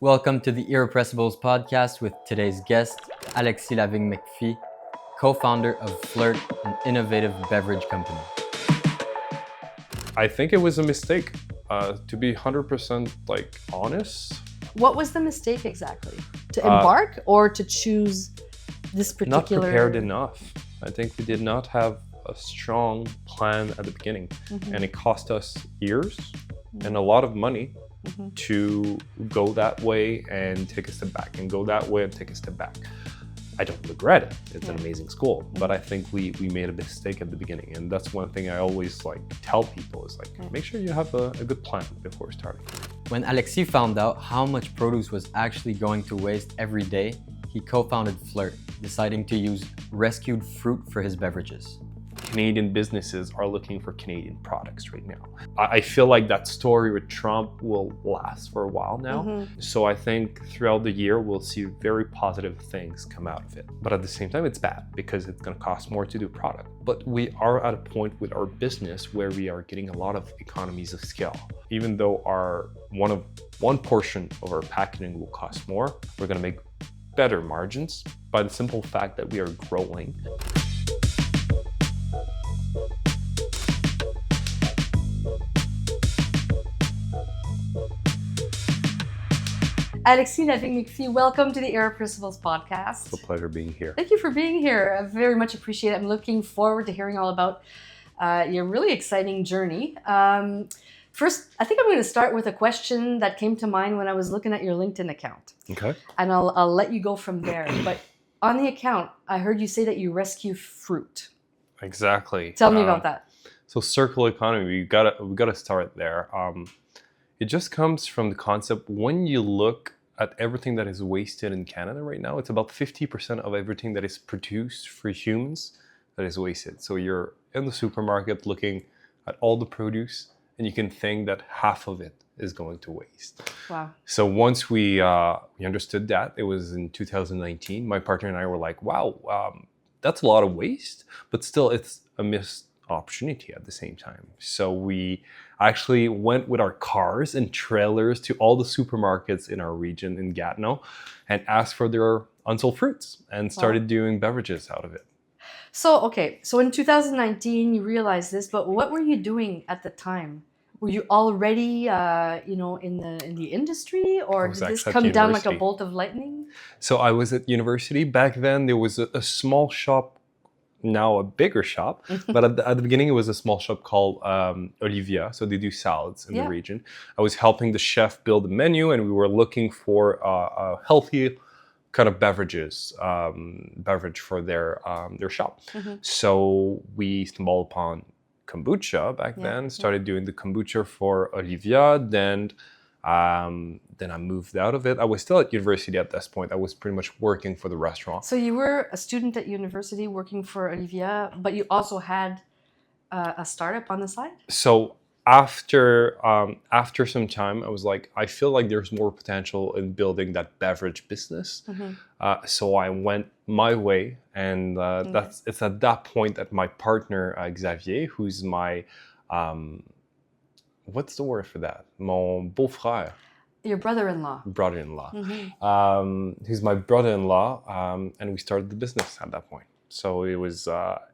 Welcome to the Irrepressibles Podcast with today's guest, Alexy Lavigne-McPhee, co-founder of Flirt, an innovative beverage company. I think it was a mistake, to be 100% honest. What was the mistake exactly? To embark or to choose this particular... Not prepared enough. I think we did not have a strong plan at the beginning. And it cost us years and a lot of money to go that way and take a step back, and go that way and take a step back. I don't regret it. It's an amazing school, but I think we made a mistake at the beginning. And that's one thing I always tell people is make sure you have a good plan before starting. When Alexy found out how much produce was actually going to waste every day, he co-founded Flirt, deciding to use rescued fruit for his beverages. Canadian businesses are looking for Canadian products right now. I feel like that story with Trump will last for a while now. So I think throughout the year, we'll see very positive things come out of it. But at the same time, it's bad because it's going to cost more to do product. But we are at a point with our business where we are getting a lot of economies of scale. Even though one portion of our packaging will cost more, we're going to make better margins by the simple fact that we are growing. Alexy Lavigne-McPhee, welcome to the Irrepressibles Podcast. It's a pleasure being here. Thank you for being here. I very much appreciate it. I'm looking forward to hearing all about your really exciting journey. First, I think I'm going to start with a question that came to mind when I was looking at your LinkedIn account. Okay. And I'll let you go from there. But on the account, I heard you say that you rescue fruit. Exactly. Tell me about that. So circular economy, we gotta start there. It just comes from the concept, when you look at everything that is wasted in Canada right now, it's about 50% of everything that is produced for humans that is wasted. So you're in the supermarket looking at all the produce, and you can think that half of it is going to waste. Wow. So once we understood that, it was in 2019, my partner and I were like, wow, that's a lot of waste, but still it's a missed opportunity at the same time. So we actually went with our cars and trailers to all the supermarkets in our region in Gatineau and asked for their unsold fruits and started doing beverages out of it. So in 2019 you realized this, but what were you doing at the time? Were you already in the industry, or did this come down like a bolt of lightning? So I was at university. Back then there was a small shop, now a bigger shop, but at the beginning it was a small shop called Olivia. So they do salads in the region. I was helping the chef build a menu, and we were looking for a healthy kind of beverage for their shop. So we stumbled upon Kombucha back then, started doing the Kombucha for Olivia. Then I moved out of it. I was still at university at this point. I was pretty much working for the restaurant. So you were a student at university working for Olivia, but you also had a startup on the side? So after some time, I was like, I feel like there's more potential in building that beverage business. So I went my way, and it's at that point that my partner, Xavier, who's my... what's the word for that? Mon beau-frère. Your brother-in-law. Brother-in-law. He's my brother-in-law, and we started the business at that point. So it was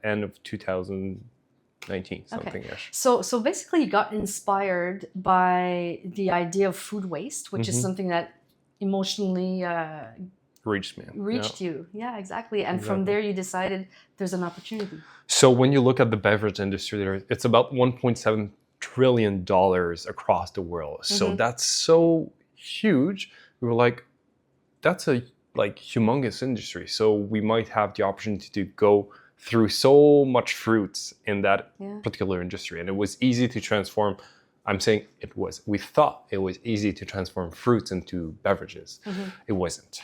end of 2019, something-ish. So basically you got inspired by the idea of food waste, which is something that emotionally reached you. Yeah, exactly. And from there you decided there's an opportunity. So when you look at the beverage industry, it's about $1.7 trillion across the world. So that's so huge. We were like, that's a humongous industry. So we might have the opportunity to go through so much fruits in that particular industry. And it was easy to transform. I'm saying we thought it was easy to transform fruits into beverages. It wasn't.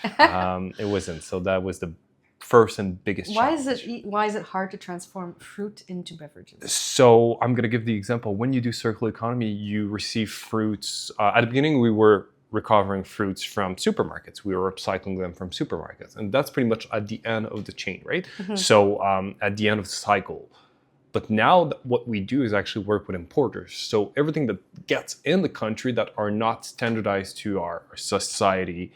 It wasn't. So that was the first and biggest challenge. Why is it hard to transform fruit into beverages? So I'm going to give the example. When you do circular economy, you receive fruits. At the beginning, we were recovering fruits from supermarkets. We were upcycling them from supermarkets. And that's pretty much at the end of the chain, right? So at the end of the cycle, But now what we do is actually work with importers. So everything that gets in the country that are not standardized to our society.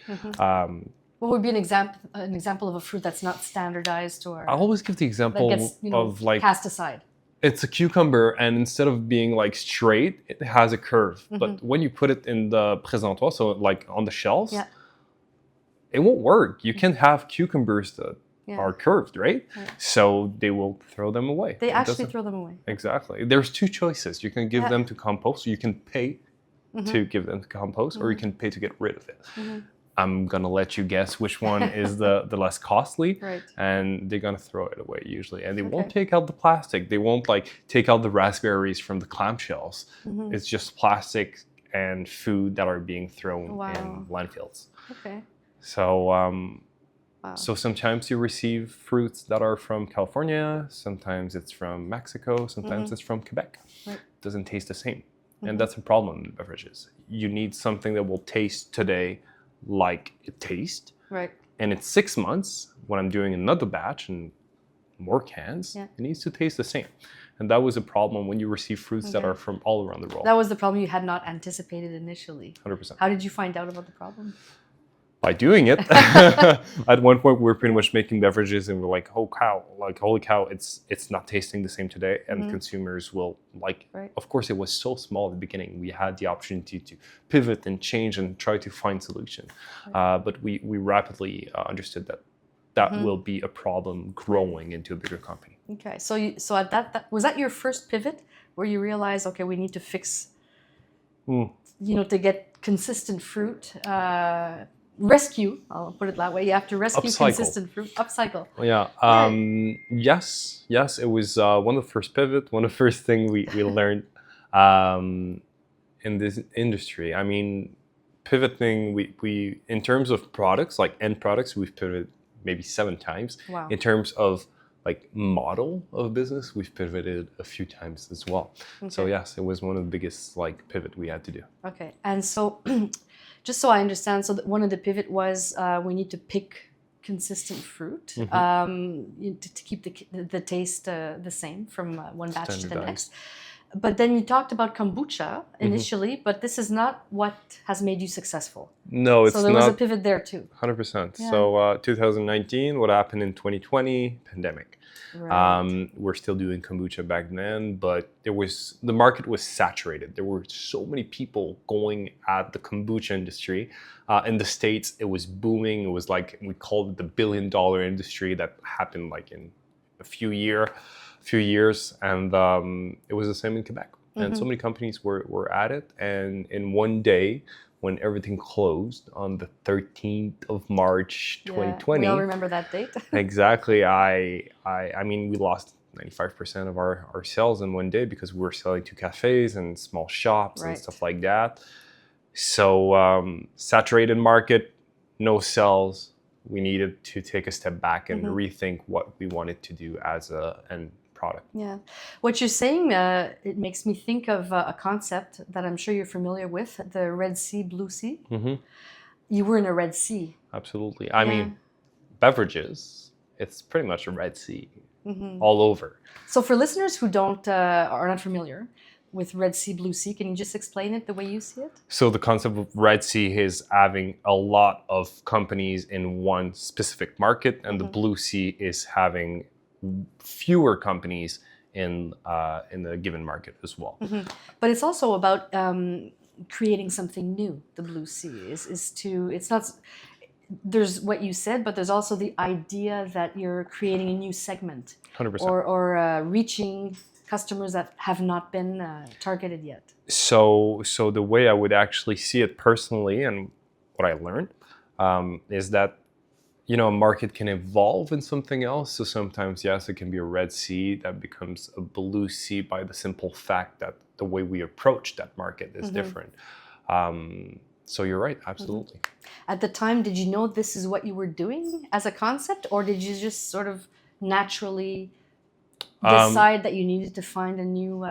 What would be an example of a fruit that's not standardized or I always give the example that gets, of like cast aside? it's a cucumber, and instead of being like straight, it has a curve. But when you put it in the présentoir, so like on the shelves, it won't work. You can't have cucumbers that are curved, right? So they will throw them away. They actually throw them away. Exactly. There's two choices. You can give them to compost, so you can pay to give them to compost, or you can pay to get rid of it. I'm gonna let you guess which one is the less costly, and they're gonna throw it away usually. And they won't take out the plastic. They won't like take out the raspberries from the clamshells. It's just plastic and food that are being thrown in landfills. Okay. So so sometimes you receive fruits that are from California, sometimes it's from Mexico, sometimes it's from Quebec. It doesn't taste the same. And that's a problem in beverages. You need something that will taste today like it tastes. Right. And in 6 months, when I'm doing another batch and more cans, it needs to taste the same. And that was a problem when you receive fruits that are from all around the world. That was the problem you had not anticipated initially. 100%. How did you find out about the problem? By doing it. At one point, we were pretty much making beverages, and we're like, "Oh cow! Like holy cow! It's not tasting the same today." And consumers will like. Right. Of course, it was so small at the beginning. We had the opportunity to pivot and change and try to find solution. But we rapidly understood that will be a problem growing into a bigger company. Okay, so at that was that your first pivot where you realized, okay, we need to fix, to get consistent fruit. Rescue, I'll put it that way. You have to rescue consistent fruit. Upcycle. Yeah. Yes. It was one of the first pivot. One of the first things we learned in this industry. I mean, pivoting. We in terms of products, like end products, we've pivoted maybe 7 times. Wow. In terms of like model of business, we've pivoted a few times as well. Okay. So yes, it was one of the biggest like pivot we had to do. Okay, and so. Just so I understand, so one of the pivot was we need to pick consistent fruit to keep the taste the same from one batch to the next. But then you talked about kombucha initially, but this is not what has made you successful. No, it's not. So there was a pivot there too. 100%. Yeah. So 2019, what happened in 2020? Pandemic. Right. We're still doing kombucha back then, but the market was saturated. There were so many people going at the kombucha industry. In the States, it was booming. It was like, we called it the $1 billion industry that happened like in a few years. And it was the same in Quebec. And so many companies were at it. And in one day, when everything closed on the 13th of March, 2020. We all remember that date. Exactly. I mean, we lost 95% of our sales in one day because we were selling to cafes and small shops and stuff like that. So saturated market, no sales. We needed to take a step back and rethink what we wanted to do as an product. Yeah. What you're saying, it makes me think of a concept that I'm sure you're familiar with, the Red Sea, Blue Sea. You were in a Red Sea. Absolutely. I mean, beverages, it's pretty much a Red Sea all over. So for listeners who are not familiar with Red Sea, Blue Sea, can you just explain it the way you see it? So the concept of Red Sea is having a lot of companies in one specific market, and the Blue Sea is having fewer companies in the given market as well. But it's also about creating something new. The Blue Sea it's not. There's what you said, but there's also the idea that you're creating a new segment, 100%, or reaching customers that have not been targeted yet. So the way I would actually see it personally, and what I learned, is that a market can evolve in something else. So sometimes, yes, it can be a Red Sea that becomes a Blue Sea by the simple fact that the way we approach that market is different. So you're right, absolutely. At the time, did you know this is what you were doing as a concept, or did you just sort of naturally decide that you needed to find a new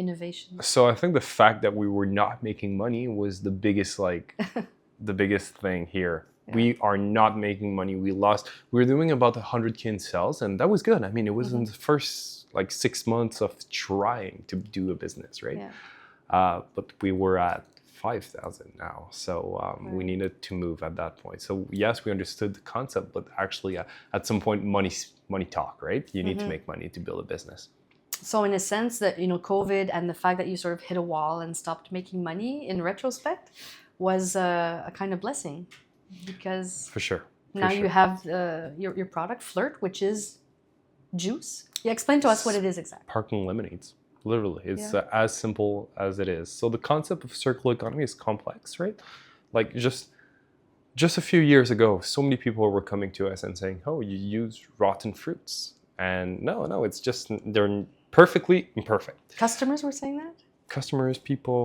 innovation? So I think the fact that we were not making money was the biggest the biggest thing here. We are not making money. We were doing about 100K in sales, and that was good. I mean, it was in the first like 6 months of trying to do a business, right? But we were at 5,000 now, so we needed to move at that point. So yes, we understood the concept, but actually at some point, money talk, right? You need to make money to build a business. So in a sense that, COVID and the fact that you sort of hit a wall and stopped making money in retrospect was a kind of blessing, because For sure. now you have your product, Flirt, which is juice. Yeah, explain to us what it is exactly. Sparkling lemonades. Literally, it's as simple as it is. So the concept of circular economy is complex, right? Like just a few years ago, so many people were coming to us and saying, "Oh, you use rotten fruits," and no, it's just they're perfectly imperfect. Customers were saying that? Customers, people,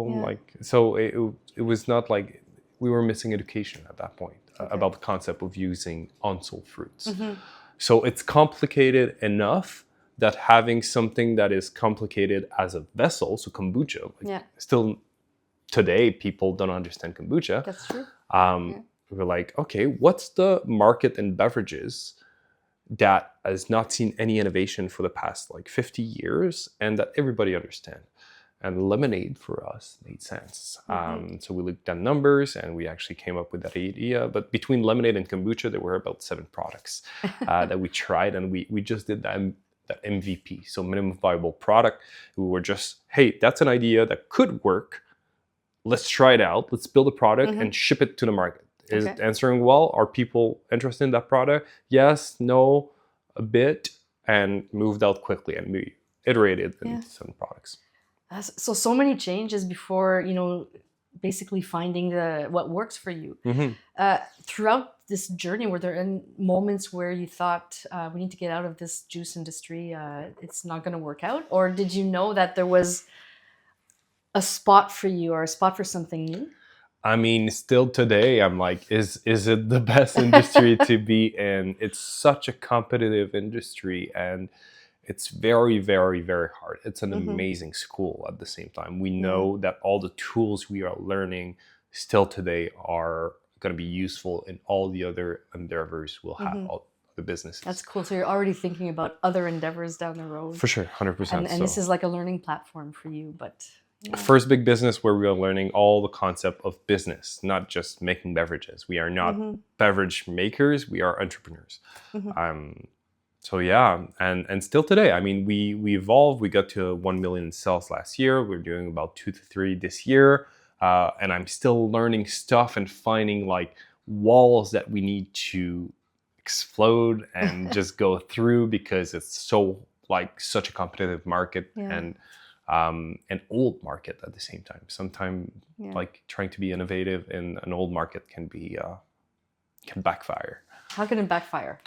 so it was not like we were missing education at that point about the concept of using unsold fruits. So it's complicated enough that having something that is complicated as a vessel, so kombucha, still today people don't understand kombucha. That's true. We're like, okay, what's the market in beverages that has not seen any innovation for the past like 50 years and that everybody understands? And lemonade for us made sense. So we looked at numbers and we actually came up with that idea. But between lemonade and kombucha, there were about 7 products that we tried, and we just did that MVP, so minimum viable product. We were just, hey, that's an idea that could work. Let's try it out. Let's build a product and ship it to the market. Is it answering well? Are people interested in that product? Yes, no, a bit, and moved out quickly, and we iterated into some products. So many changes before, basically finding what works for you. Throughout this journey, were there any moments where you thought, we need to get out of this juice industry, it's not going to work out? Or did you know that there was a spot for you or a spot for something new? I mean, still today, I'm like, is it the best industry to be in? It's such a competitive industry, and it's very, very, very hard. It's an amazing school at the same time. We know that all the tools we are learning still today are going to be useful in all the other endeavors we'll have, all the businesses. That's cool. So you're already thinking about other endeavors down the road. For sure, 100%. And this is like a learning platform for you, but... First big business where we are learning all the concept of business, not just making beverages. We are not beverage makers, we are entrepreneurs. So yeah, and still today, I mean, we evolved. We got to 1 million in sales last year. We're doing about 2 to 3 this year. And I'm still learning stuff and finding like walls that we need to explode and just go through, because it's so like such a competitive market and an old market at the same time. Sometimes like trying to be innovative in an old market can backfire. How can it backfire?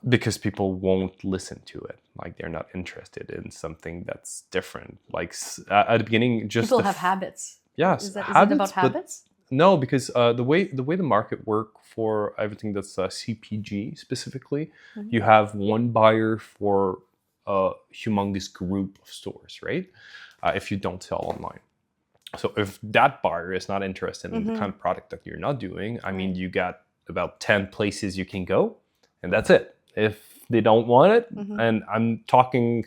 Because people won't listen to it. Like they're not interested in something that's different. Like at the beginning, just people have habits. Yes, is it about habits? No, because the way the market work for everything that's CPG specifically, you have one buyer for a humongous group of stores, right? If you don't sell online. So if that buyer is not interested in the kind of product that you're not doing, I mean, you got about 10 places you can go, and that's it. If they don't want it, and I'm talking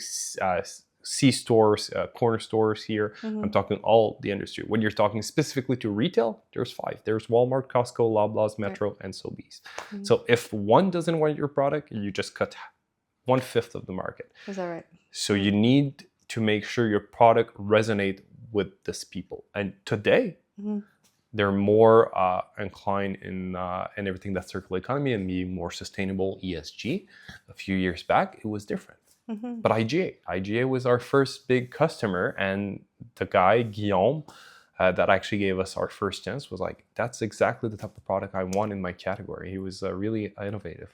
C-stores, corner stores here, I'm talking all the industry. When you're talking specifically to retail, there's 5. There's Walmart, Costco, Loblaws, Metro, and Sobeys. So if one doesn't want your product, you just cut 1/5 of the market. Is that right? So you need to make sure your product resonate with these people. And today, they're more inclined in everything that's circular economy and being more sustainable, ESG. A few years back, it was different. But IGA was our first big customer, and the guy, Guillaume, that actually gave us our first chance was like, that's exactly the type of product I want in my category. He was really innovative.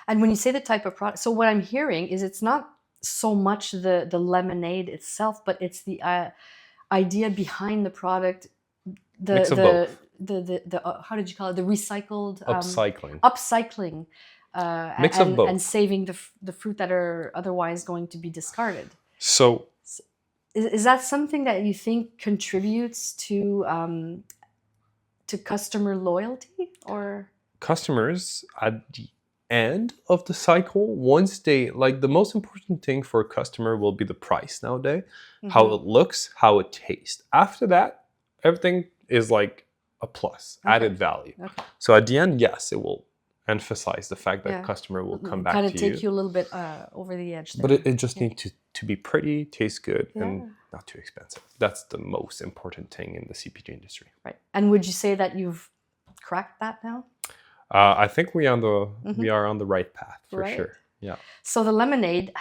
And when you say the type of product, so what I'm hearing is it's not so much the lemonade itself, but it's the idea behind the product. Mix of both. The how did you call it? The recycled upcycling. Mix of both, and saving the fruit that are otherwise going to be discarded. So is that something that you think contributes to customer loyalty, or customers at the end of the cycle, once they like, the most important thing for a customer will be the price nowadays, how it looks, how it tastes. After that, everything is like a plus, added value. So at the end, yes, it will emphasize the fact that customer will come back to you. Kind of take you a little bit over the edge there. But it just needs to be pretty, taste good, and not too expensive. That's the most important thing in the CPG industry. Right. And would you say that you've cracked that now? I think we are on the right path for sure. Yeah. So the lemonade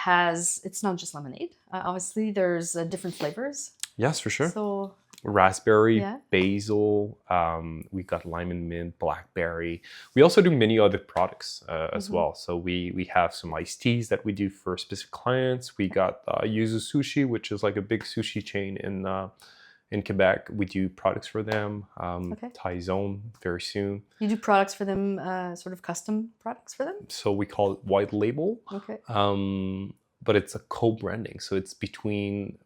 it's not just lemonade. Obviously, there's different flavors. Yes, for sure. So raspberry, basil, we got lime and mint, blackberry. We also do many other products as well. So we have some iced teas that we do for specific clients. We got Yuzu Sushi, which is like a big sushi chain in Quebec. We do products for them. Thai Zone very soon. You do products for them, sort of custom products for them? So we call it white label. Okay. But it's a co-branding. So it's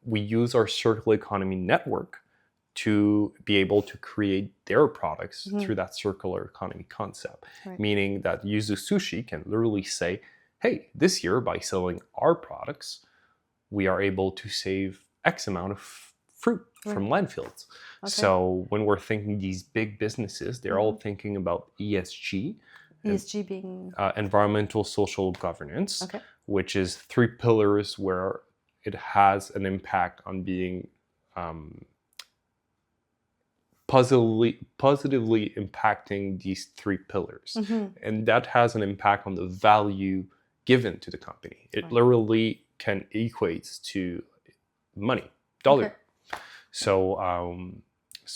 we use our circular economy network to be able to create their products through that circular economy concept. Meaning that Yuzu Sushi can literally say, hey, this year by selling our products, we are able to save X amount of fruit from landfills. So when we're thinking these big businesses, they're all thinking about ESG. ESG being? Environmental, social governance, which is 3 pillars where it has an impact on being positively impacting these 3 pillars. And that has an impact on the value given to the company. It literally can equate to money, dollar. So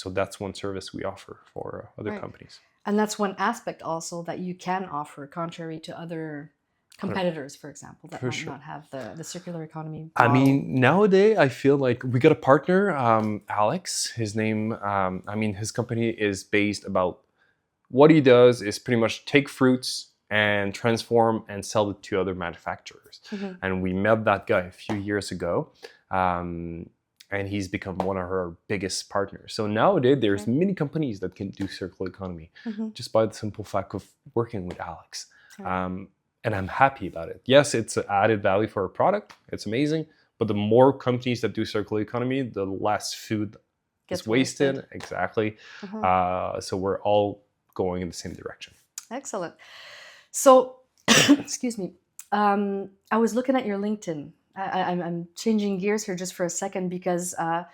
that's one service we offer for other companies. And that's one aspect also that you can offer, contrary to other competitors, for example, that might not have the circular economy model. I mean, nowadays, I feel like we got a partner, Alex. His name, his company is based about what he does is pretty much take fruits and transform and sell it to other manufacturers. And we met that guy a few years ago. And he's become one of our biggest partners. So nowadays, there's many companies that can do circular economy just by the simple fact of working with Alex. And I'm happy about it. Yes, it's an added value for our product. It's amazing. But the more companies that do circular economy, the less food is wasted. Exactly. So we're all going in the same direction. Excellent. So, excuse me. I was looking at your LinkedIn. I'm changing gears here just for a second because a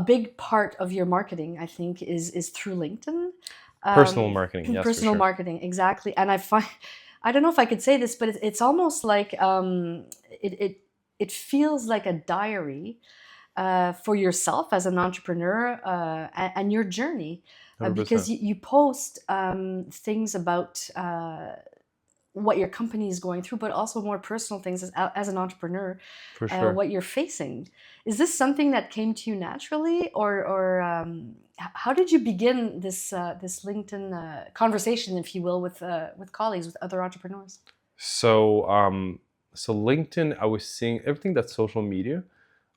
big part of your marketing, I think, is through LinkedIn. Personal marketing, yes. Personal marketing, exactly. And I don't know if I could say this, but it's almost like it feels like a diary for yourself as an entrepreneur and your journey, because you post things about what your company is going through, but also more personal things as an entrepreneur, what you're facing. Is this something that came to you naturally, or how did you begin this LinkedIn conversation, if you will, with colleagues, with other entrepreneurs? So LinkedIn, I was seeing everything that's social media.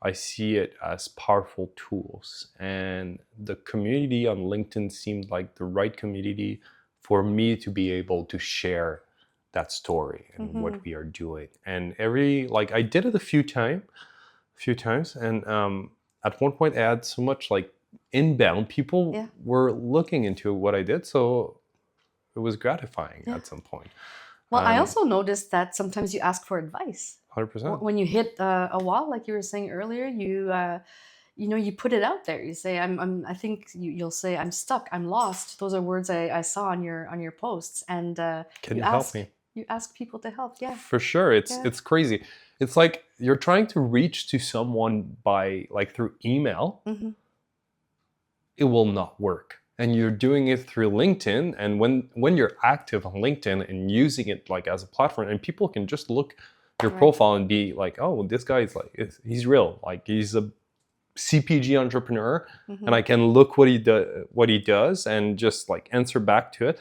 I see it as powerful tools, and the community on LinkedIn seemed like the right community for me to be able to share that story and what we are doing. And I did it a few times, and at one point I had so much inbound people were looking into what I did, so it was gratifying at some point. Well, I also noticed that sometimes you ask for advice. 100%. When you hit a wall, like you were saying earlier, you put it out there. You say, I think you'll say, I'm stuck, I'm lost. Those are words I saw on your posts, and can you help me? You ask people to help, For sure. It's crazy. It's like you're trying to reach to someone by through email. It will not work. And you're doing it through LinkedIn. And when you're active on LinkedIn and using it as a platform, and people can just look your profile and be like, oh, this guy is he's real. He's a CPG entrepreneur, and I can look what he does and just answer back to it.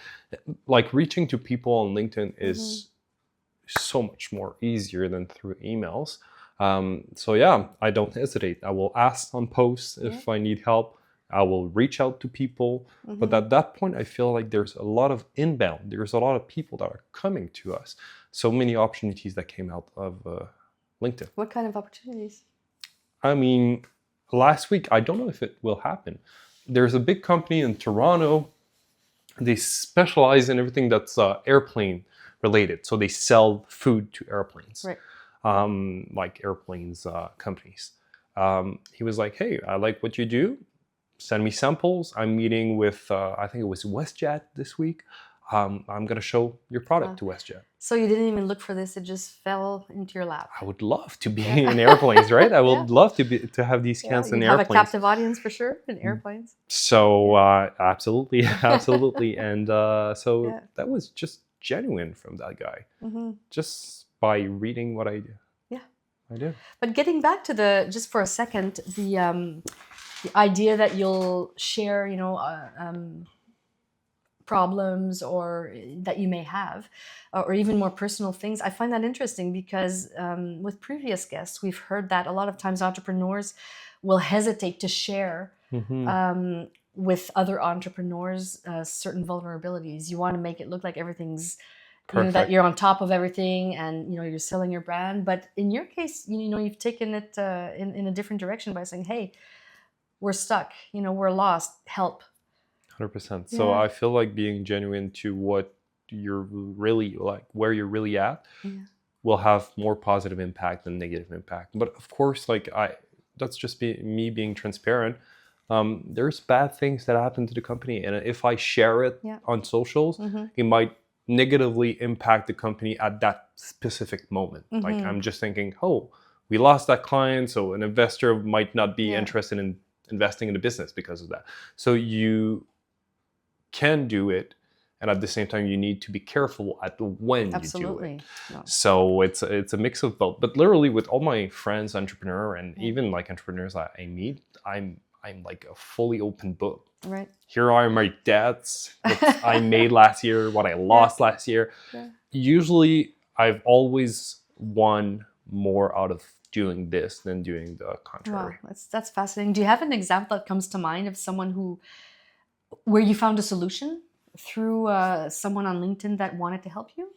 Reaching to people on LinkedIn is so much more easier than through emails. So yeah, I don't hesitate. I will ask on posts if I need help, I will reach out to people. But at that point, I feel like there's a lot of inbound. There's a lot of people that are coming to us. So many opportunities that came out of LinkedIn. What kind of opportunities? I mean, last week, I don't know if it will happen. There's a big company in Toronto. They specialize in everything that's airplane related. So they sell food to airplanes, Right. like airplanes companies. He was like, hey, I like what you do. Send me samples. I'm meeting with, I think it was WestJet this week. I'm going to show your product to WestJet. So you didn't even look for this. It just fell into your lap. I would love to be in airplanes, right? I would love to have these cans in airplanes. Have a captive audience for sure in airplanes. So absolutely, absolutely. And so that was just genuine from that guy, just by reading what I do. Yeah, I do. But getting back to just for a second, the idea that you'll share, problems or that you may have, or even more personal things. I find that interesting because with previous guests, we've heard that a lot of times entrepreneurs will hesitate to share with other entrepreneurs certain vulnerabilities. You want to make it look like everything's, that you're on top of everything and, you're selling your brand. But in your case, you've taken it in a different direction by saying, hey, we're stuck, we're lost, help. 100%. So I feel like being genuine to what you're really like, where you're really at, will have more positive impact than negative impact. But of course, that's just me being transparent. There's bad things that happen to the company, and if I share it on socials, it might negatively impact the company at that specific moment. Like I'm just thinking, oh, we lost that client, so an investor might not be interested in investing in the business because of that. So you can do it, and at the same time you need to be careful at when you do it. No. So it's a mix of both. But literally with all my friends, entrepreneur, and even like entrepreneurs I meet, I'm like a fully open book. Right. Here are my debts, what I made last year, what I lost last year. Usually I've always won more out of doing this than doing the contrary. Wow, that's fascinating. Do you have an example that comes to mind of someone where you found a solution through someone on LinkedIn that wanted to help you?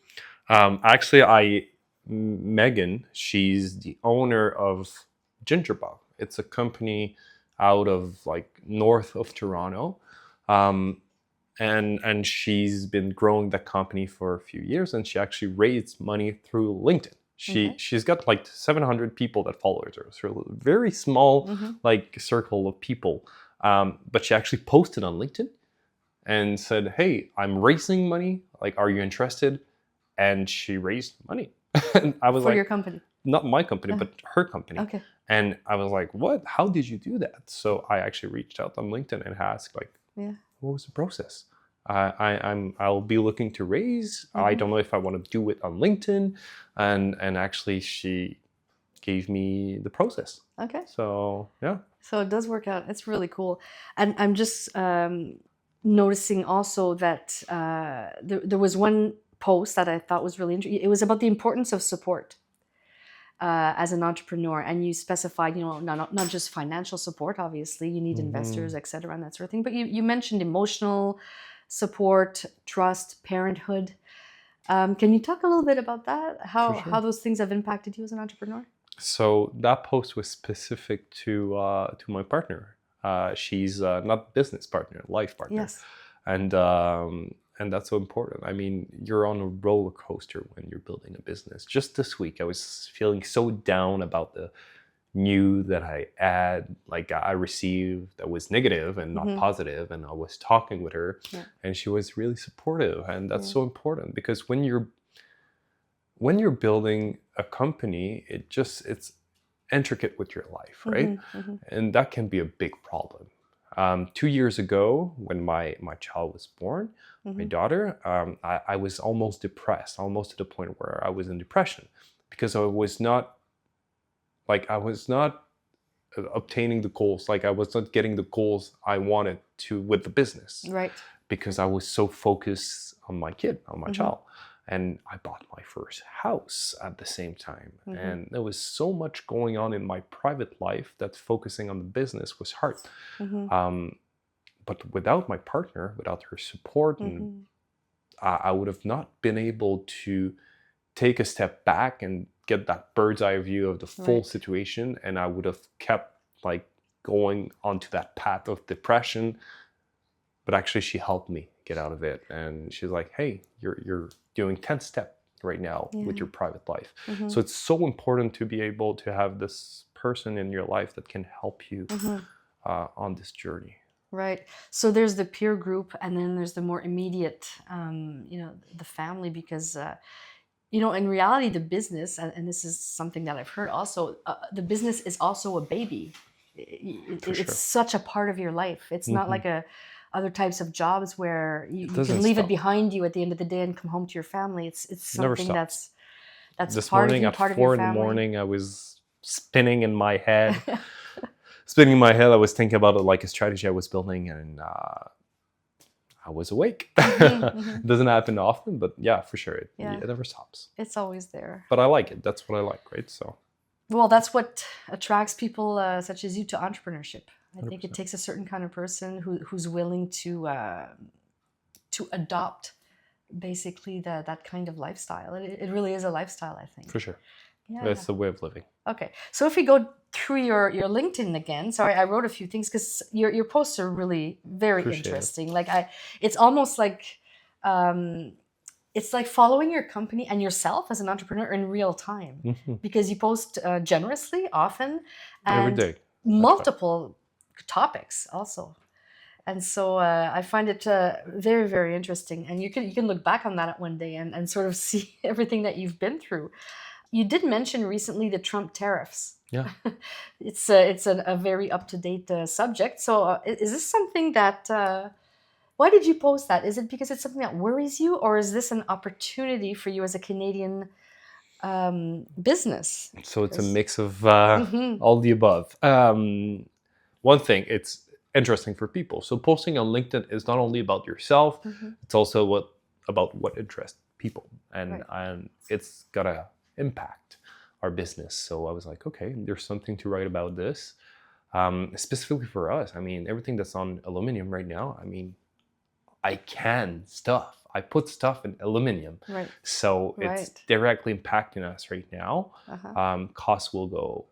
Actually, Megan, she's the owner of Gingerbug. It's a company out of north of Toronto. And she's been growing that company for a few years, and she actually raised money through LinkedIn. She's got 700 people that follow her. So a very small circle of people. But she actually posted on LinkedIn and said, hey, I'm raising money. Are you interested? And she raised money. And I was for your company? Not my company, but her company. Okay. And I was like, what? How did you do that? So I actually reached out on LinkedIn and asked, what was the process? I'll be looking to raise. I don't know if I want to do it on LinkedIn. And actually she gave me the process. Okay. So, yeah. So it does work out. It's really cool. And I'm just noticing also that there was one post that I thought was really interesting. It was about the importance of support as an entrepreneur. And you specified, not just financial support, obviously. You need investors, et cetera, and that sort of thing. But you mentioned emotional support, trust, parenthood. Can you talk a little bit about that? How those things have impacted you as an entrepreneur? So that post was specific to my partner. She's not business partner, life partner. Yes. And that's so important. I mean, you're on a roller coaster when you're building a business. Just this week, I was feeling so down about the news that I received that was negative and not positive. And I was talking with her, and she was really supportive. And that's so important, because when you're building a company, it's intricate with your life, right? And that can be a big problem. 2 years ago, when my child was born, my daughter, I was almost depressed, almost to the point where I was in depression, because I was not obtaining the goals. I was not getting the goals I wanted to with the business. Right. Because I was so focused on my kid, on my child. And I bought my first house at the same time. And there was so much going on in my private life that focusing on the business was hard. but without my partner, without her support, and I would have not been able to take a step back and get that bird's eye view of the full situation, and I would have kept like going onto that path of depression. But actually, she helped me get out of it, and she's like, "Hey, you're doing 10th step right now with your private life." So it's so important to be able to have this person in your life that can help you on this journey. Right. So there's the peer group, and then there's the more immediate, the family, because, in reality, the business, and this is something that I've heard also, the business is also a baby. It's such a part of your life. It's not like other types of jobs where you can leave it behind you at the end of the day and come home to your family. It's something that's this part morning of you, part at of your 4 in the family. morning, I was spinning in my head. I was thinking about like a strategy I was building, and I was awake. It doesn't happen often, but yeah, for sure, it never stops. It's always there. But I like it. That's what I like, right? So, well, that's what attracts people such as you to entrepreneurship. I 100%. think it takes a certain kind of person who's willing to adopt basically that kind of lifestyle. It really is a lifestyle, I think. For sure. Yeah. That's the way of living. Okay. So if we go through your LinkedIn again, sorry, I wrote a few things because your posts are really very Appreciate interesting. Like it's almost like it's like following your company and yourself as an entrepreneur in real time, because you post generously, often, and every day, multiple topics also. And so I find it very, very interesting. And you can look back on that one day and sort of see everything that you've been through. You did mention recently the Trump tariffs. Yeah. It's a very up-to-date subject. So is this something that, why did you post that? Is it because it's something that worries you, or is this an opportunity for you as a Canadian business? So it's a mix of all the above. One thing, it's interesting for people. So posting on LinkedIn is not only about yourself, it's also about what interests people. And it's got to impact our business. So I was like, okay, there's something to write about this. Specifically for us, I mean, everything that's on aluminum right now, I mean, I can stuff. I put stuff in aluminum. Right. So it's directly impacting us right now. Costs will go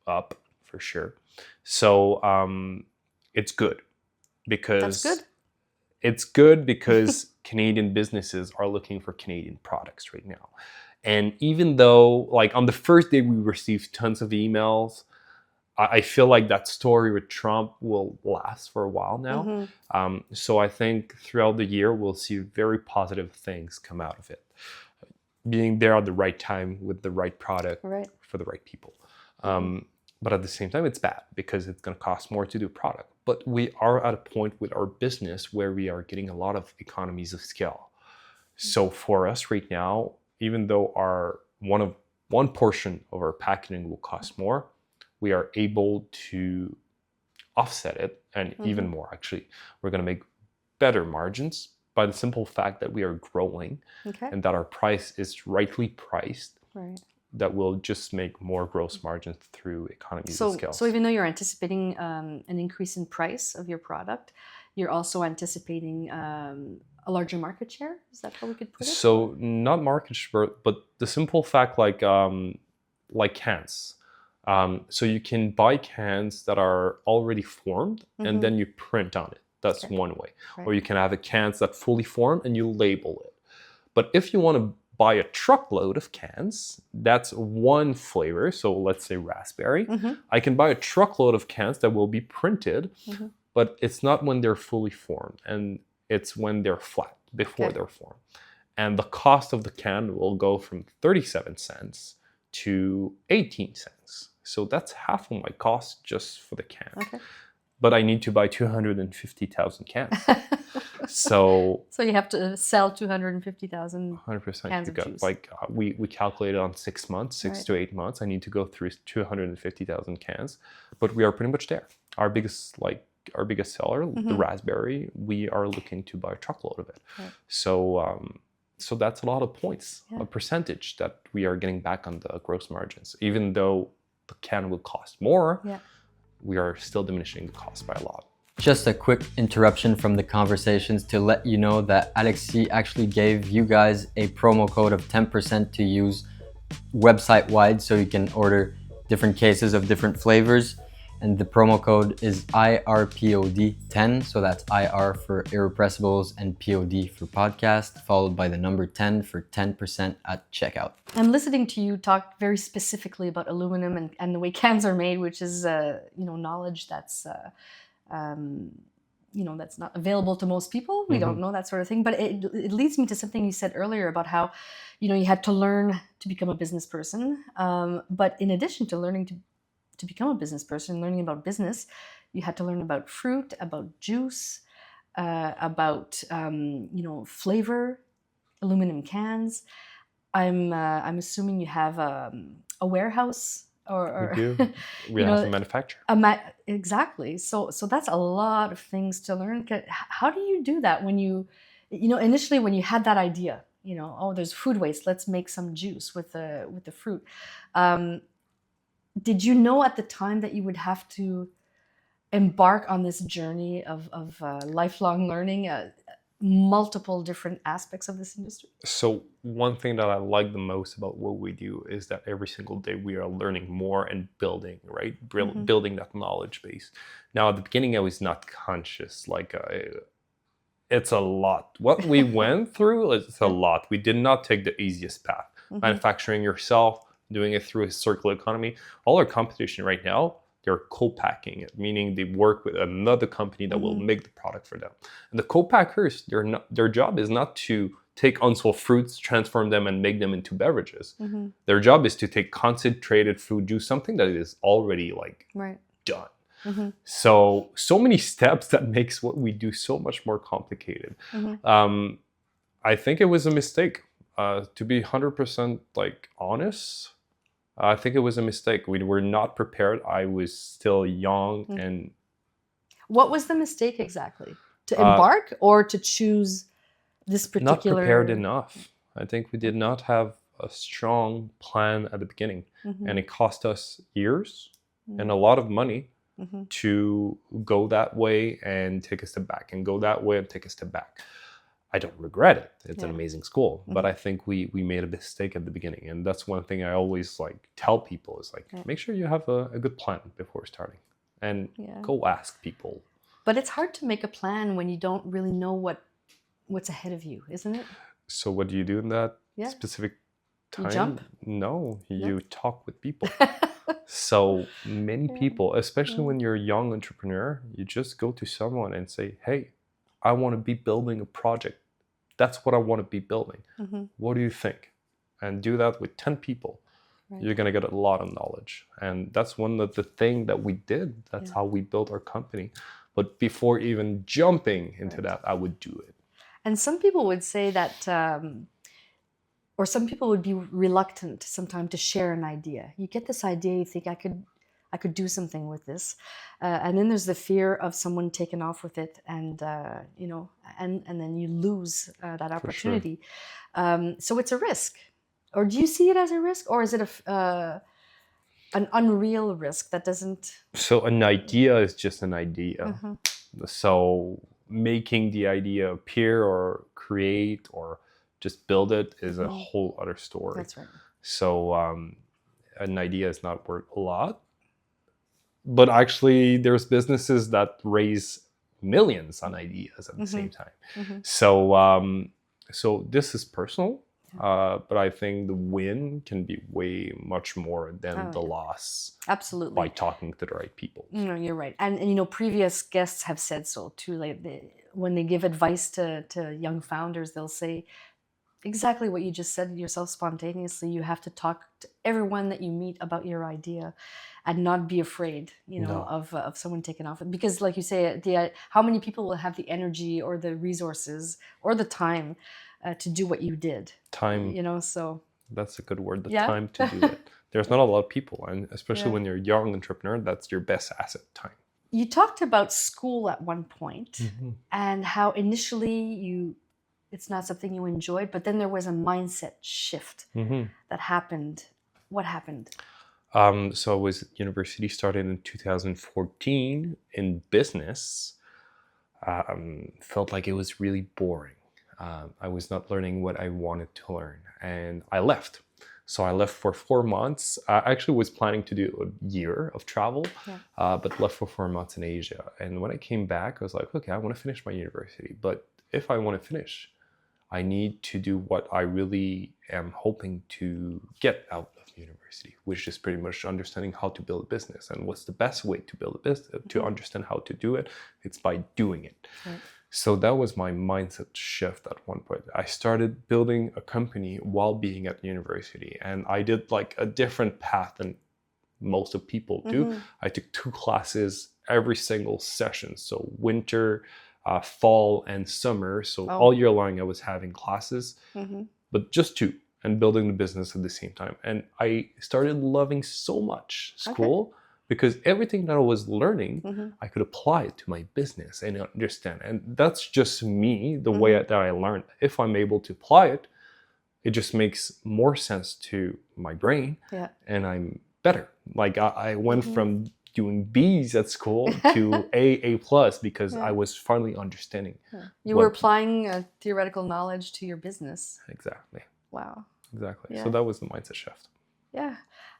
up for sure. So it's good because that's good. It's good because Canadian businesses are looking for Canadian products right now. And even though, like, on the first day we received tons of emails, I feel like that story with Trump will last for a while now. So I think throughout the year, we'll see very positive things come out of it. Being there at the right time with the right product for the right people. But at the same time, it's bad because it's going to cost more to do product. But we are at a point with our business where we are getting a lot of economies of scale. So for us right now, even though one portion of our packaging will cost more, we are able to offset it, and even more actually. We're going to make better margins by the simple fact that we are growing and that our price is rightly priced. That will just make more gross margins through economies of scale. So even though you're anticipating an increase in price of your product, you're also anticipating a larger market share? Is that how we could put it? So not market share, but the simple fact like cans. So you can buy cans that are already formed and then you print on it. That's one way. Or you can have a cans that fully formed and you label it. But if you want to buy a truckload of cans, that's one flavor. So let's say raspberry. I can buy a truckload of cans that will be printed, but it's not when they're fully formed, and it's when they're flat, before they're formed. And the cost of the can will go from 37 cents to 18 cents. So that's half of my cost just for the can. But I need to buy 250,000 cans. So you have to sell 250,000 100%. cans of juice. Like we calculated on 6 months, 6 to 8 months. I need to go through 250,000 cans, but we are pretty much there. Our biggest seller, the raspberry, we are looking to buy a truckload of it. So that's a lot of points, a percentage that we are getting back on the gross margins. Even though the can will cost more, we are still diminishing the cost by a lot. Just a quick interruption from the conversations to let you know that Alexy actually gave you guys a promo code of 10% to use website-wide, so you can order different cases of different flavors. And the promo code is IRPOD10, so that's IR for Irrepressibles and POD for podcast, followed by the number 10 for 10% at checkout. I'm listening to you talk very specifically about aluminum and the way cans are made, which is knowledge that's that's not available to most people. We don't know that sort of thing. But it leads me to something you said earlier about how, you had to learn to become a business person. But in addition to learning to become a business person, learning about business, you had to learn about fruit, about juice, about flavor, aluminum cans. I'm assuming you have a warehouse. Or We do. We have a manufacturer. Exactly. So that's a lot of things to learn. How do you do that when initially when you had that idea, there's food waste, let's make some juice with the fruit. Did you know at the time that you would have to embark on this journey of lifelong learning, multiple different aspects of this industry? So one thing that I like the most about what we do is that every single day we are learning more and building, right? Building that knowledge base. Now, at the beginning, I was not conscious. It's a lot. What we went through, it's a lot. We did not take the easiest path. Manufacturing yourself, doing it through a circular economy. All our competition right now, they're co-packing it, meaning they work with another company that will make the product for them. And the co-packers, their job is not to take unsold fruits, transform them, and make them into beverages. Their job is to take concentrated fruit juice, something that is already done. So many steps that makes what we do so much more complicated. I think it was a mistake. To be 100% honest, I think it was a mistake. We were not prepared. I was still young. And what was the mistake exactly? To embark or to choose this particular... Not prepared enough. I think we did not have a strong plan at the beginning. And it cost us years and a lot of money to go that way and take a step back, and go that way and take a step back. I don't regret it. It's an amazing school, but I think we made a mistake at the beginning, and that's one thing I always tell people is make sure you have a good plan before starting, and go ask people. But it's hard to make a plan when you don't really know what's ahead of you, isn't it? So what do you do in that specific time? You jump? No, you talk with people. So many people, especially when you're a young entrepreneur, you just go to someone and say, hey, I want to be building a project. That's what I want to be building. What do you think? And do that with 10 people. You're going to get a lot of knowledge. And that's one of the things that we did. That's how we built our company. But before even jumping into that, I would do it. And some people would say that, or some people would be reluctant sometimes to share an idea. You get this idea, you think, I could do something with this, and then there's the fear of someone taking off with it, and and then you lose that opportunity. So it's a risk. Or do you see it as a risk, or is it an unreal risk that doesn't? So an idea is just an idea. So making the idea appear or create or just build it is a whole other story. That's right. So an idea is not worth a lot. But actually, there's businesses that raise millions on ideas at the same time. So this is personal, but I think the win can be way much more than the loss. Absolutely. By talking to the right people. No, you're right. And previous guests have said so too. When they give advice to young founders, they'll say exactly what you just said yourself spontaneously. You have to talk to everyone that you meet about your idea, and not be afraid, of someone taking off. Because, like you say, how many people will have the energy or the resources or the time to do what you did? Time. So that's a good word. The time to do it. There's not a lot of people, and especially when you're a young entrepreneur, that's your best asset, time. You talked about school at one point, and how initially it's not something you enjoyed, but then there was a mindset shift that happened. What happened? So I was at university, started in 2014 in business. felt like it was really boring. I was not learning what I wanted to learn, and I left. So I left for 4 months. I actually was planning to do a year of travel, but left for 4 months in Asia. And when I came back, I was like, okay, I want to finish my university. But if I want to finish, I need to do what I really am hoping to get out of university, which is pretty much understanding how to build a business. And what's the best way to build a business, to understand how to do it? It's by doing it. Right. So that was my mindset shift at one point. I started building a company while being at university, and I did like a different path than most of people do. I took 2 classes every single session. So winter, fall, and summer. So all year long I was having classes, but just 2, and building the business at the same time. And I started loving so much school. Because everything that I was learning, I could apply it to my business and understand. And that's just me, the way that I learned. If I'm able to apply it, it just makes more sense to my brain, and I'm better. Like I went from doing B's at school to A plus, because I was finally understanding. You were applying theoretical knowledge to your business. Exactly. Wow. Exactly. So that was the mindset shift. Yeah.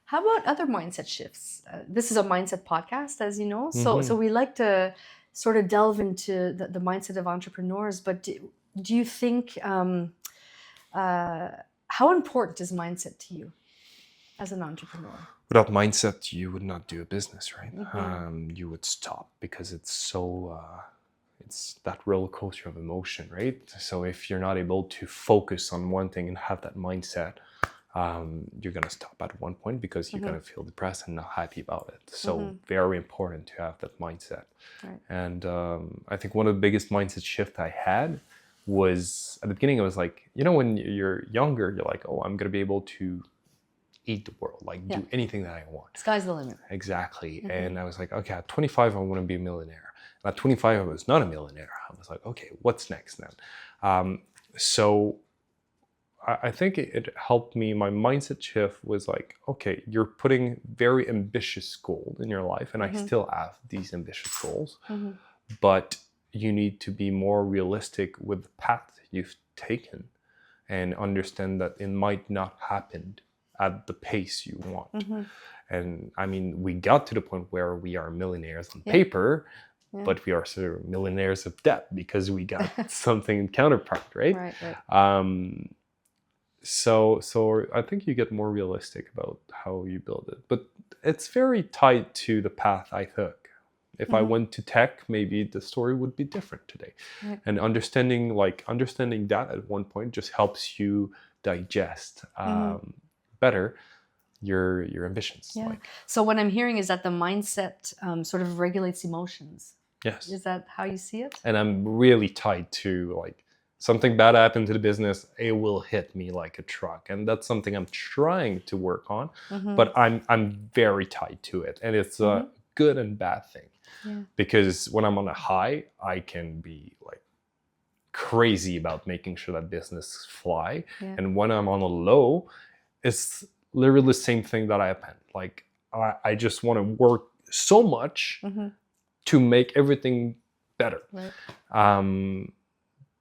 How about other mindset shifts? This is a mindset podcast, as you know. So we like to sort of delve into the mindset of entrepreneurs. But do you think, how important is mindset to you as an entrepreneur? Without mindset, you would not do a business, right? You would stop, because it's so, it's that roller coaster of emotion, right? So if you're not able to focus on one thing and have that mindset, you're going to stop at one point, because you're going to feel depressed and not happy about it. So very important to have that mindset. Right. And I think one of the biggest mindset shift I had was, at the beginning, I was like, you know, when you're younger, you're like, oh, I'm going to be able to eat the world, like do anything that I want. Sky's the limit. Exactly. And I was like, okay, at 25, I want to be a millionaire. And at 25, I was not a millionaire. I was like, okay, what's next then? So I think it helped me. My mindset shift was like, okay, you're putting very ambitious goals in your life, and I still have these ambitious goals, but you need to be more realistic with the path you've taken, and understand that it might not happen at the pace you want. And I mean, we got to the point where we are millionaires on paper, but we are sort of millionaires of debt, because we got something counterpart, right? Right. So I think you get more realistic about how you build it. But it's very tied to the path I took. If I went to tech, maybe the story would be different today. Right. And understanding that at one point just helps you digest better your ambitions. Yeah. So what I'm hearing is that the mindset sort of regulates emotions. Yes. Is that how you see it? And I'm really tied to, like, something bad happened to the business, it will hit me like a truck. And that's something I'm trying to work on, but I'm very tied to it. And it's a good and bad thing. Yeah. Because when I'm on a high, I can be like crazy about making sure that business fly. Yeah. And when I'm on a low, it's literally the same thing that happened. Like I just want to work so much to make everything better. Right.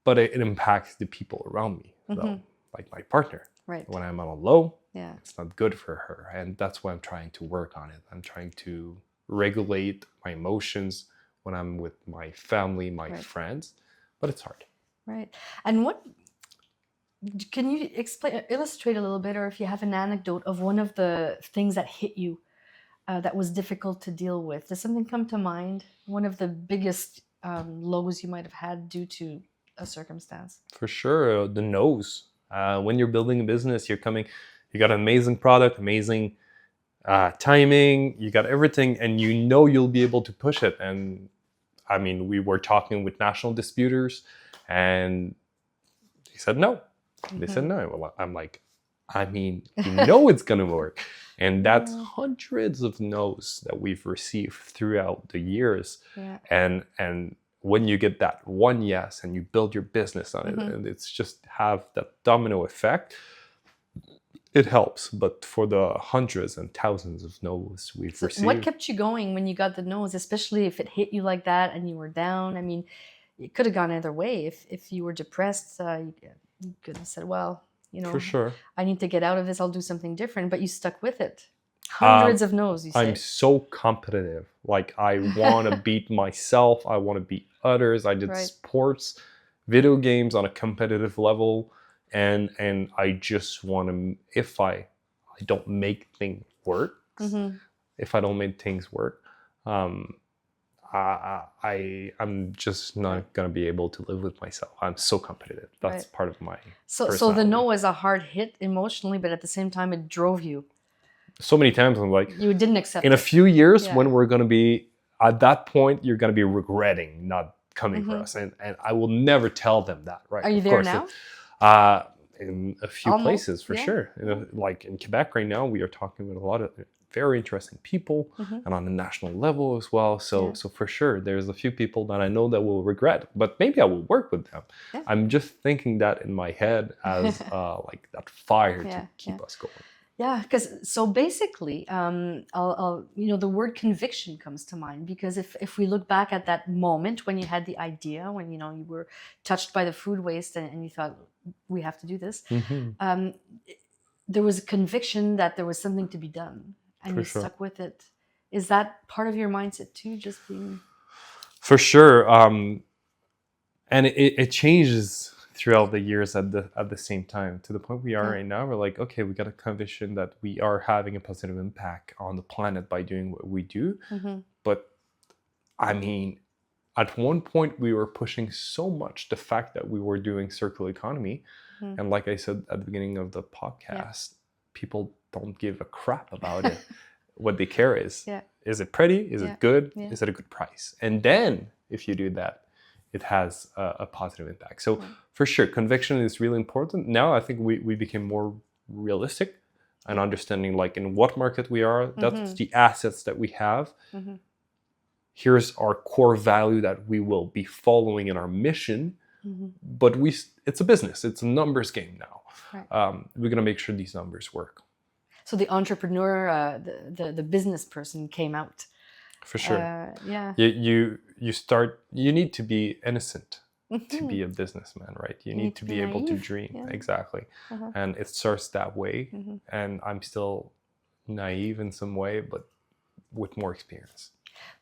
But it impacts the people around me, though, like my partner. Right. When I'm on a low, it's not good for her. And that's why I'm trying to work on it. I'm trying to regulate my emotions when I'm with my family, my friends, but it's hard. Right. And can you illustrate a little bit, or if you have an anecdote of one of the things that hit you that was difficult to deal with? Does something come to mind? One of the biggest lows you might have had due to a circumstance? For sure, the no's. When you're building a business, you got an amazing product, amazing timing, you got everything, and you know you'll be able to push it. And I mean, we were talking with national distributors, and they said no. They said no. Well, I'm like, I mean, you know it's gonna work. And that's hundreds of no's that we've received throughout the years. Yeah. And when you get that one yes and you build your business on it, and it's just have that domino effect, it helps. But for the hundreds and thousands of no's we've received. What kept you going when you got the no's, especially if it hit you like that and you were down? I mean, it could have gone either way. If you were depressed, you could have said, well, For sure. I need to get out of this. I'll do something different. But you stuck with it. Hundreds of no's, you say. I'm so competitive. Like, I want to beat myself. I want to beat others. I did sports, video games on a competitive level. And I just want to, if I don't make things work, if I don't make things work, I'm just not going to be able to live with myself. I'm so competitive. That's part of my personality. So the no was a hard hit emotionally, but at the same time, it drove you. So many times I'm like, you didn't accept in it. a few years when we're going to be at that point, you're going to be regretting not coming for us. And I will never tell them that, right? Are you there now? In a few places, for sure. Like in Quebec right now, we are talking with a lot of very interesting people and on a national level as well. So for sure, there's a few people that I know that will regret, but maybe I will work with them. Yeah. I'm just thinking that in my head as like that fire to keep us going. Yeah, because so basically, the word conviction comes to mind, because if we look back at that moment when you had the idea, when you were touched by the food waste and you thought, we have to do this, there was a conviction that there was something to be done, and you stuck with it. Is that part of your mindset too, just being? For sure, and it changes throughout the years at the same time, to the point we are right now. We're like, okay, we got a conviction that we are having a positive impact on the planet by doing what we do. But I mean, at one point we were pushing so much the fact that we were doing circular economy, and like I said at the beginning of the podcast, people don't give a crap about it. What they care is it pretty, is it good, is it a good price? And then if you do that, it has a positive impact. So for sure, conviction is really important. Now I think we became more realistic and understanding, like, in what market we are, that's the assets that we have. Here's our core value that we will be following in our mission. But it's a business, it's a numbers game now. We're gonna make sure these numbers work. So the entrepreneur, the business person came out. For sure. You need to be innocent to be a businessman, right? You need to be able to dream. Exactly. And it starts that way. And I'm still naive in some way, but with more experience.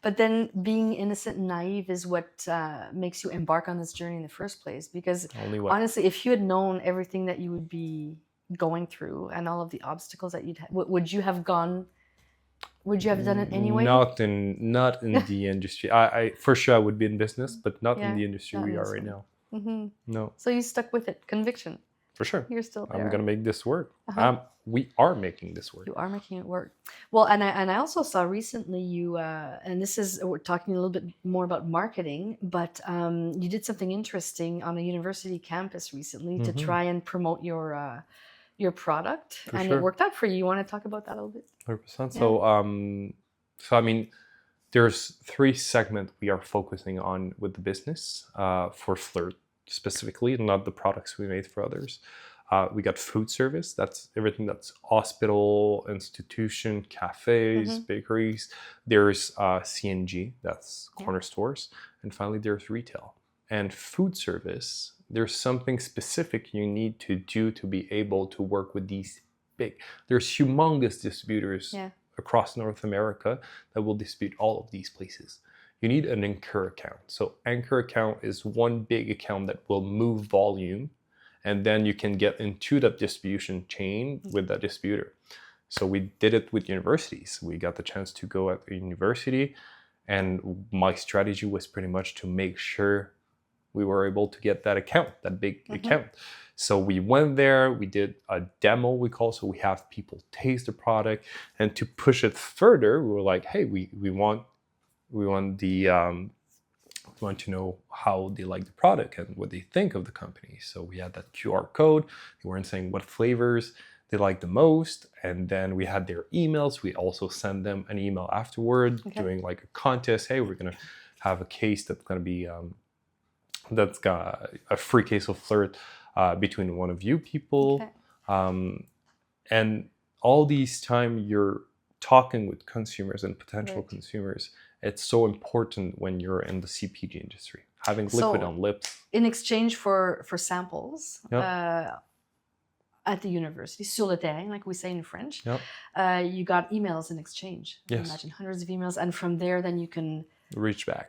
But then being innocent and naive is what makes you embark on this journey in the first place. Because honestly, if you had known everything that you would be going through and all of the obstacles that you'd have, would you have gone? Would you have done it anyway? Not in the industry. I for sure I would be in business, but not in the industry we are right now. No. So you stuck with it. Conviction. For sure. You're still there. I'm gonna make this work. We are making this work. You are making it work. Well, and I also saw recently you, and this is, we're talking a little bit more about marketing, but you did something interesting on a university campus recently to try and promote your product, and it worked out for you. You want to talk about that a little bit? 100%. So I mean, there's 3 segments we are focusing on with the business for Flirt specifically, not the products we made for others. We got food service. That's everything that's hospital, institution, cafes, bakeries. There's CNG, that's corner stores. And finally, there's retail. And food service, there's something specific you need to do to be able to work with these there's humongous distributors across North America that will distribute all of these places. You need an anchor account. So anchor account is one big account that will move volume, and then you can get into that distribution chain with that distributor. So we did it with universities. We got the chance to go at a university, and my strategy was pretty much to make sure we were able to get that account, that big account. So we went there, we did a demo, we call, so we have people taste the product, and to push it further, we were like, hey, we want to know how they like the product and what they think of the company. So we had that QR code. They weren't saying what flavors they like the most, and then we had their emails. We also send them an email afterward, doing like a contest. Hey, we're gonna have a case that's gonna be that's got a free case of Flirt between one of you people. And all these time you're talking with consumers and potential consumers, it's so important when you're in the CPG industry. Having liquid on lips. In exchange for samples Yep. at the university, sur le terrain, like we say in French, Yep. You got emails in exchange. Yes. Imagine hundreds of emails, and from there, then you can reach back.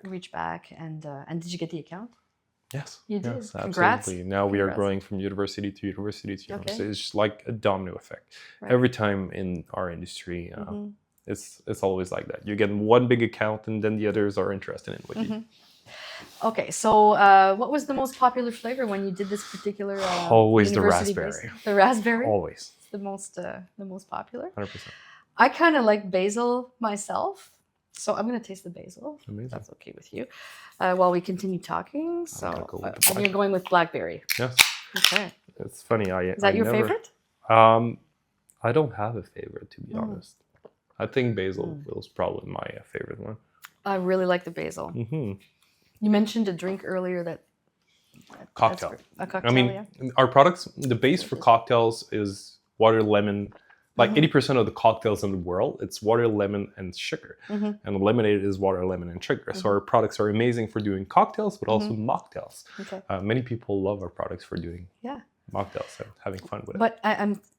And did you get the account? Yes. You did. Yes, Congrats. absolutely. Now we are Congrats. growing from university to university to university. Okay. It's just like a domino effect. Right. Every time in our industry, Mhm. it's always like that. You get one big account, and then the others are interested in what you do. Okay, so what was the most popular flavor when you did this particular? Always the university-based- raspberry. The raspberry. Always. It's the most popular. 100%. I kind of like basil myself, so I'm gonna taste the basil. Amazing. That's okay with you. While we continue talking, so gonna go with the and you're going with blackberry. Yes. Okay, It's funny. is that your favorite? I don't have a favorite, to be Mm. honest. I think basil was probably my favorite one. I really like the basil. Hmm. You mentioned a drink earlier that Cocktail. that's great. A cocktail. I mean, yeah. our products, the base for cocktails is water, lemon. Like 80% of the cocktails in the world, it's water, lemon, and sugar. Mhm. And lemonade is water, lemon, and sugar. So our products are amazing for doing cocktails, but also mocktails. Okay. Many people love our products for doing Yeah. mocktails and having fun with it. But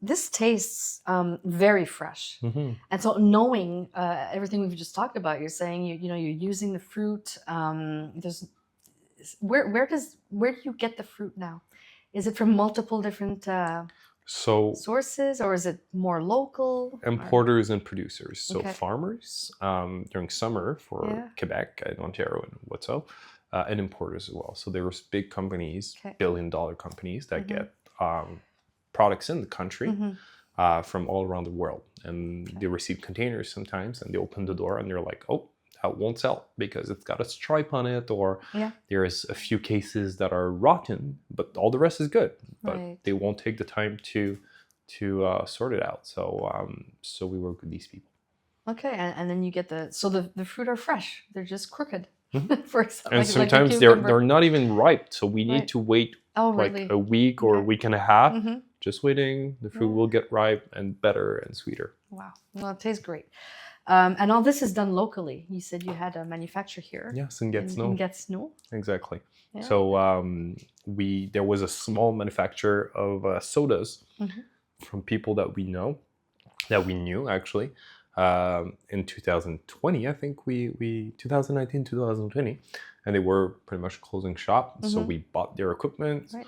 this tastes very fresh, and so knowing everything we've just talked about, you're saying you know you're using the fruit. There's where do you get the fruit now? Is it from multiple different So sources, or is it more local? importers and producers. So Okay. farmers during summer for Yeah. Quebec and Ontario and whatso, and importers as well. So there's big companies, Okay. billion-dollar companies that get products in the country from all around the world, and they receive containers sometimes, and they open the door and they're like, oh, that won't sell because it's got a stripe on it, or Yeah. there's a few cases that are rotten, but all the rest is good. But Right. they won't take the time to sort it out. So we work with these people. Okay, and then you get the fruit are fresh. They're just crooked, for example. And like a sometimes cucumber. they're not even ripe, so we need Right. to wait Oh, like really? a week or a Okay. week and a half. Mhm. Just waiting, the fruit Yeah. will get ripe and better and sweeter. Wow. Well, it tastes great. And all this is done locally. You said you had a manufacturer here. Yes, and get snow. In Gatineau. Exactly. Yeah. So there was a small manufacturer of sodas from people that we knew actually. In 2020, I think we 2019, 2020, and they were pretty much closing shop. So we bought their equipment. Right.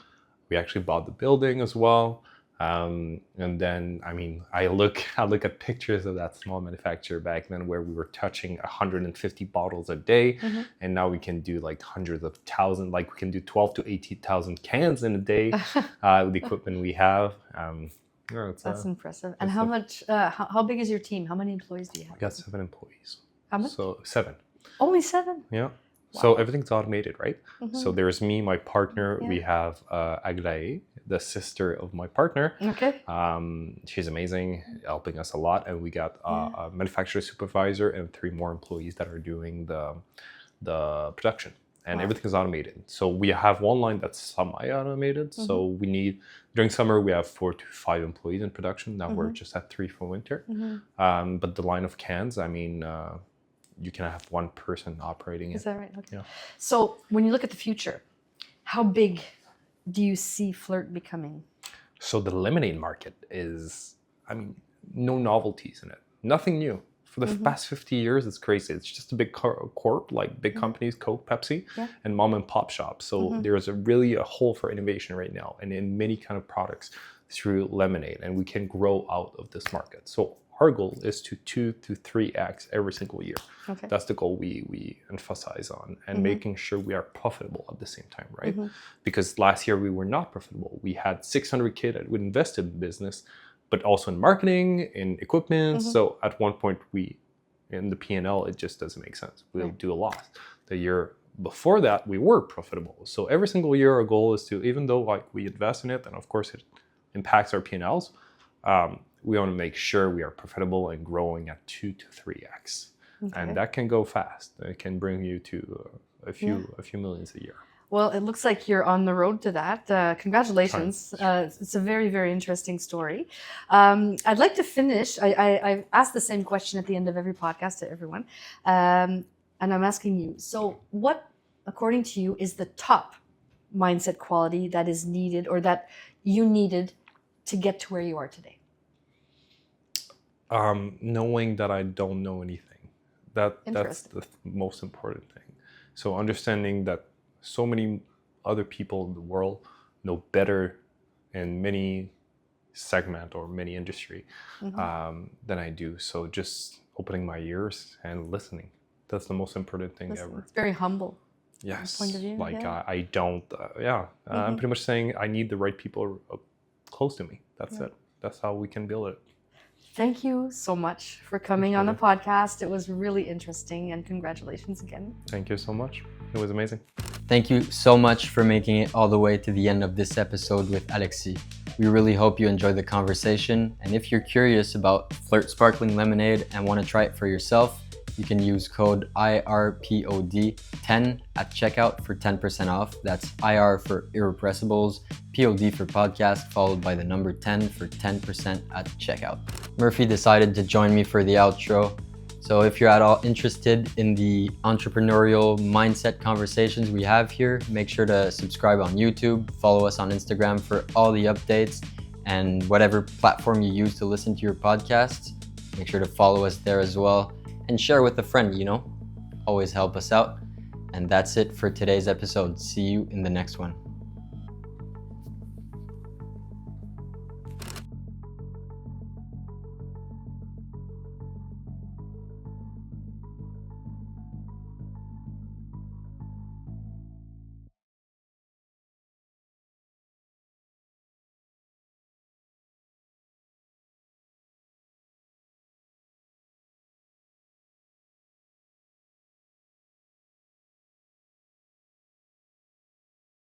We actually bought the building as well. And then, I mean, I look at pictures of that small manufacturer back then where we were touching 150 bottles a day, and now we can do like hundreds of thousands, like we can do 12 to 18,000 cans in a day with the equipment we have. That's impressive. And how much? How big is your team? How many employees do you have? We got 7 employees. How much? So 7. Only 7. Yeah. So everything's automated, right? Mm-hmm. So there's me, my partner. Yeah. We have Aglaé, the sister of my partner. Okay. She's amazing, helping us a lot. And we got a manufacturer supervisor and 3 more employees that are doing the production. And everything is automated. So we have one line that's semi-automated. So we need, during summer, we have 4 to 5 employees in production. Now we're just at 3 for winter. But the line of cans, I mean, you can have 1 person operating Is it. that right? Okay. Yeah. So when you look at the future, how big do you see Flirt becoming? So the lemonade market is, I mean, no novelties in it. Nothing new. For the past 50 years, it's crazy. It's just a big corp, like big companies, Coke, Pepsi, and mom and pop shops. So there's really a hole for innovation right now, and in many kind of products through lemonade, and we can grow out of this market. So our goal is to 2 to 3x every single year. Okay. That's the goal we emphasize on, and making sure we are profitable at the same time, right? Because last year we were not profitable. We had 600K that we invested in business, but also in marketing, in equipment. So at one point in the P&L, it just doesn't make sense. We'll do a loss. The year before that, we were profitable. So every single year, our goal is to, even though like we invest in it, and of course it impacts our P&Ls, we want to make sure we are profitable and growing at 2 to 3x. Okay. And that can go fast. It can bring you to a few millions a year. Well, it looks like you're on the road to that. Congratulations. It's a very, very interesting story. I'd like to finish. I've asked the same question at the end of every podcast to everyone. And I'm asking you, so what, according to you, is the top mindset quality that is needed or that you needed to get to where you are today? Knowing that I don't know anything. That's the most important thing. So understanding that so many other people in the world know better in many segment or many industry than I do. So just opening my ears and listening. That's the most important thing ever. It's very humble. Yes. Point of view, like yeah. I don't, I'm pretty much saying I need the right people close to me. That's it. That's how we can build it. Thank you so much for coming on the podcast. It was really interesting, and congratulations again. Thank you so much. It was amazing. Thank you so much for making it all the way to the end of this episode with Alexy. We really hope you enjoyed the conversation, and if you're curious about Flirt Sparkling Lemonade and want to try it for yourself, you can use code IRPOD10 at checkout for 10% off. That's IR for Irrepressibles, POD for podcast, followed by the number 10 for 10% at checkout. Murphy decided to join me for the outro. So if you're at all interested in the entrepreneurial mindset conversations we have here, make sure to subscribe on YouTube, follow us on Instagram for all the updates, and whatever platform you use to listen to your podcasts, make sure to follow us there as well. And share with a friend, always help us out. And that's it for today's episode. See you in the next one.